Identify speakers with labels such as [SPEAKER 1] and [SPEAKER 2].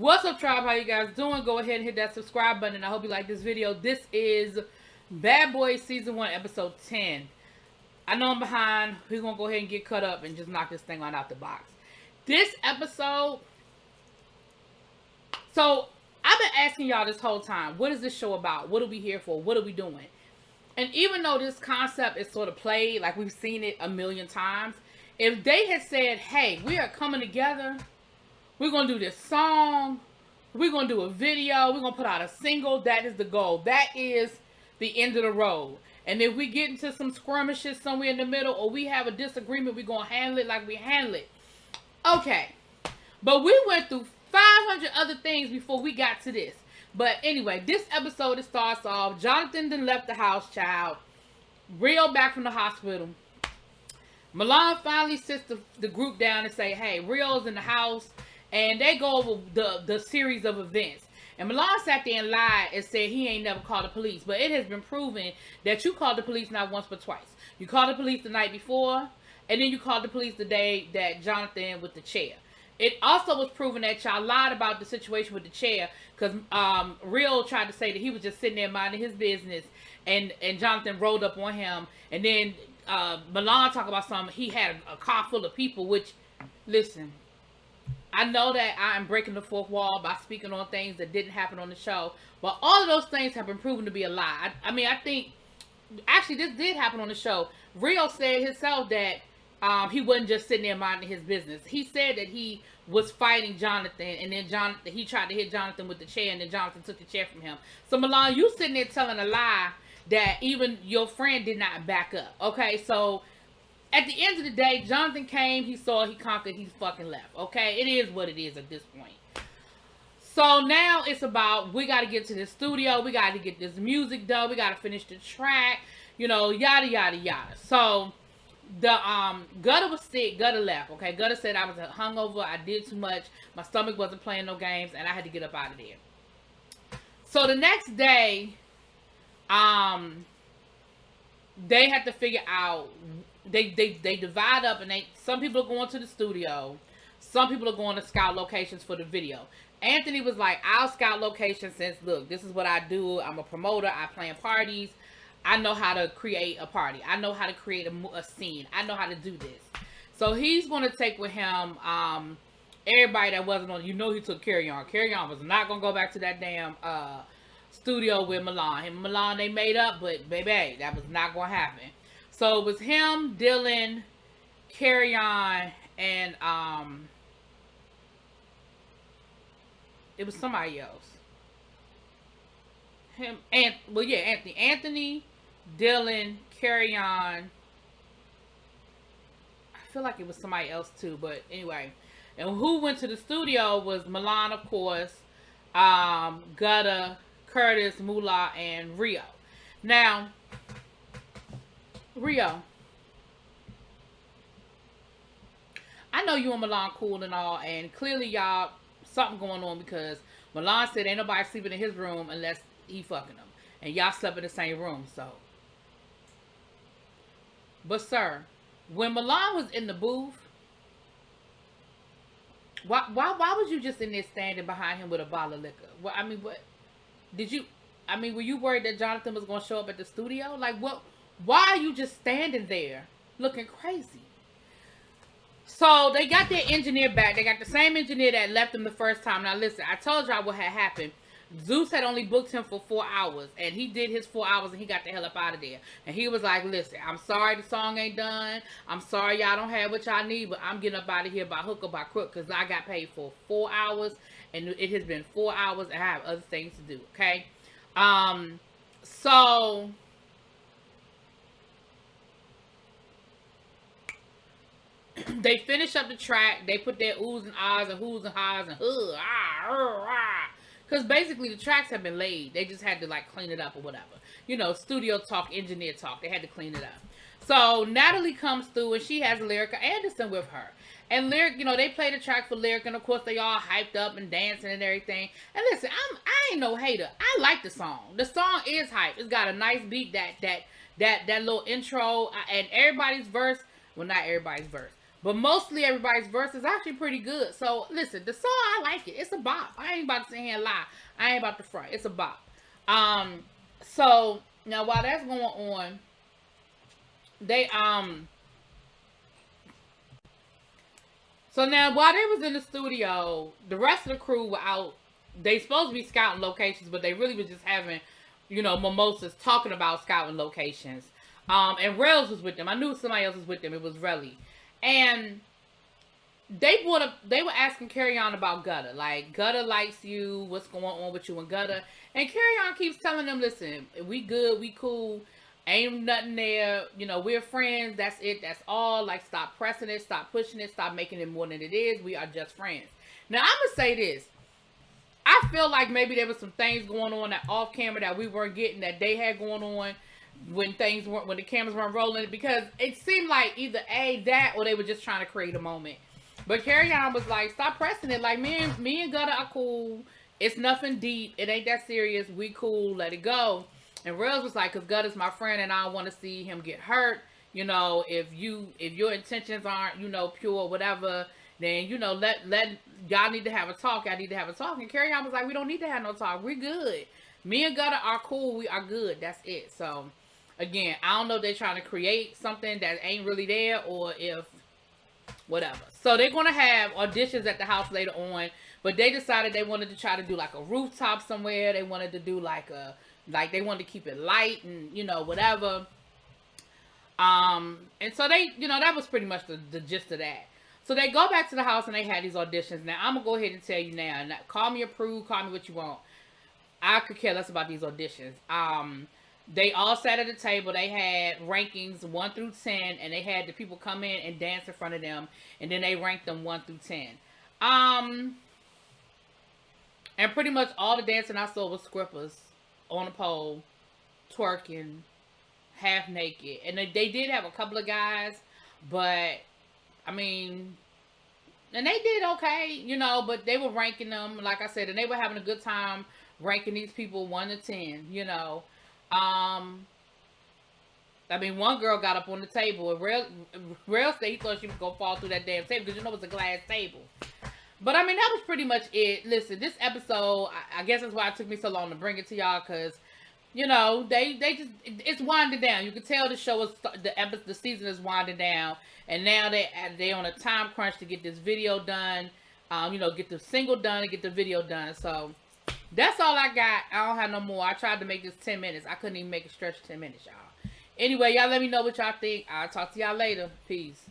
[SPEAKER 1] What's up, tribe? How you guys doing? Go ahead and hit that subscribe button. I hope you like this video. This is Bad Boys Season 1, Episode 10. I know I'm behind. We're going to go ahead and get cut up and just knock this thing on out the box. This episode... So, I've been asking y'all this whole time, what is this show about? What are we here for? What are we doing? And even though this concept is sort of played, like we've seen it a million times, if they had said, hey, we are coming together... We're going to do this song. We're going to do a video. We're going to put out a single. That is the goal. That is the end of the road. And if we get into some skirmishes somewhere in the middle or we have a disagreement, we're going to handle it like we handle it. Okay. But we went through 500 other things before we got to this. But anyway, this episode, it starts off. Jonathan then left the house, child. Real back from the hospital. Milan finally sits the group down and say, hey, Real's in the house. And they go over the series of events. And Milan sat there and lied and said he ain't never called the police. But it has been proven that you called the police not once but twice. You called the police the night before. And then you called the police the day that Jonathan with the chair. It also was proven that y'all lied about the situation with the chair. Because Real tried to say that he was just sitting there minding his business. And Jonathan rolled up on him. And then Milan talked about something. He had a car full of people. Which, listen... I know that I am breaking the fourth wall by speaking on things that didn't happen on the show. But all of those things have been proven to be a lie. I mean, I think... Actually, this did happen on the show. Rio said himself that he wasn't just sitting there minding his business. He said that he was fighting Jonathan. And then he tried to hit Jonathan with the chair. And then Jonathan took the chair from him. So, Milan, you sitting there telling a lie that even your friend did not back up. Okay, so... At the end of the day, Jonathan came, he saw, he conquered, he fucking left. Okay? It is what it is at this point. So now it's about, we got to get to the studio. We got to get this music done. We got to finish the track. You know, yada, yada, yada. So, the Gutter was sick. Gutter left. Okay? Gutter said I was hungover. I did too much. My stomach wasn't playing no games. And I had to get up out of there. So, the next day, they had to figure out... They divide up and some people are going to the studio. Some people are going to scout locations for the video. Anthony was like, I'll scout locations since, look, this is what I do. I'm a promoter. I plan parties. I know how to create a party. I know how to create a scene. I know how to do this. So he's going to take with him everybody that wasn't on. You know he took Carry On. Carry On was not going to go back to that damn studio with Milan. Him and Milan, they made up, but baby, that was not going to happen. So it was him, Dylan, Carry On, and it was somebody else. Anthony, Dylan, Carry On. I feel like it was somebody else too, but anyway. And who went to the studio was Milan, of course, Gutter, Curtis, Moolah, and Rio. Now, Rio, I know you and Milan cool and all, and clearly y'all something going on because Milan said ain't nobody sleeping in his room unless he fucking them, and y'all slept in the same room. So, but sir, when Milan was in the booth, why was you just in there standing behind him with a bottle of liquor? Well, I mean, what did you? I mean, were you worried that Jonathan was going to show up at the studio? Like, what? Why are you just standing there looking crazy? So, they got their engineer back. They got the same engineer that left them the first time. Now, listen, I told y'all what had happened. Zeus had only booked him for 4 hours. And he did his 4 hours and he got the hell up out of there. And he was like, listen, I'm sorry the song ain't done. I'm sorry y'all don't have what y'all need. But I'm getting up out of here by hook or by crook. Because I got paid for 4 hours. And it has been 4 hours and I have other things to do. Okay? So... They finish up the track. They put their oohs and ahs and whoos and ha's and because basically the tracks have been laid. They just had to like clean it up or whatever. You know, studio talk, engineer talk. They had to clean it up. So Natalie comes through and she has Lyrica Anderson with her. And Lyric, you know, they play the track for Lyric and of course they all hyped up and dancing and everything. And listen, I ain't no hater. I like the song. The song is hype. It's got a nice beat, that little intro and everybody's verse. Well, not everybody's verse. But mostly everybody's verse is actually pretty good. So listen, the song, I like it. It's a bop. I ain't about to sit here and lie. I ain't about to front. It's a bop. So now while that's going on, they so now while they was in the studio, the rest of the crew were out. They supposed to be scouting locations, but they really was just having, mimosas, talking about scouting locations. And Rails was with them. I knew somebody else was with them. It was Relly. And they brought up, they were asking Carry On about Gutter. Like, Gutter likes you. What's going on with you and Gutter? And Carry On keeps telling them, listen, we good, we cool. Ain't nothing there. We're friends. That's it. That's all. Like, stop pressing it. Stop pushing it. Stop making it more than it is. We are just friends. Now, I'm going to say this. I feel like maybe there was some things going on that off camera that we weren't getting, that they had going on when the cameras weren't rolling, because it seemed like either that or they were just trying to create a moment. But Carry On was like, stop pressing it. Like, me and Gutter are cool. It's nothing deep. It ain't that serious. We cool. Let it go. And Rails was like, because Gutter's my friend and I don't want to see him get hurt. If your intentions aren't, pure, whatever, then, let y'all need to have a talk. I need to have a talk. And Carry On was like, we don't need to have no talk. We're good. Me and Gutter are cool. We are good. That's it. So, again, I don't know if they're trying to create something that ain't really there or if whatever. So they're going to have auditions at the house later on. But they decided they wanted to try to do like a rooftop somewhere. They wanted to do they wanted to keep it light and, whatever. And so they, that was pretty much the gist of that. So they go back to the house and they had these auditions. Now, I'm going to go ahead and tell you now. Call me a prude, call me what you want. I could care less about these auditions. They all sat at a table. They had rankings 1 through 10, and they had the people come in and dance in front of them, and then they ranked them 1 through 10. And pretty much all the dancing I saw was scrippers on a pole, twerking, half naked. And they did have a couple of guys, but I mean, and they did okay, but they were ranking them, like I said, and they were having a good time ranking these people 1 to 10, I mean, one girl got up on the table and Rail said he thought she was going to fall through that damn table because it's a glass table. But I mean, that was pretty much it. Listen, this episode, I guess that's why it took me so long to bring it to y'all, because, they just, it's winding down. You can tell the show is, the season is winding down. And now they on a time crunch to get this video done, get the single done and get the video done. So that's all I got. I don't have no more. I tried to make this 10 minutes. I couldn't even make it stretch 10 minutes, y'all. Anyway, y'all let me know what y'all think. I'll talk to y'all later. Peace.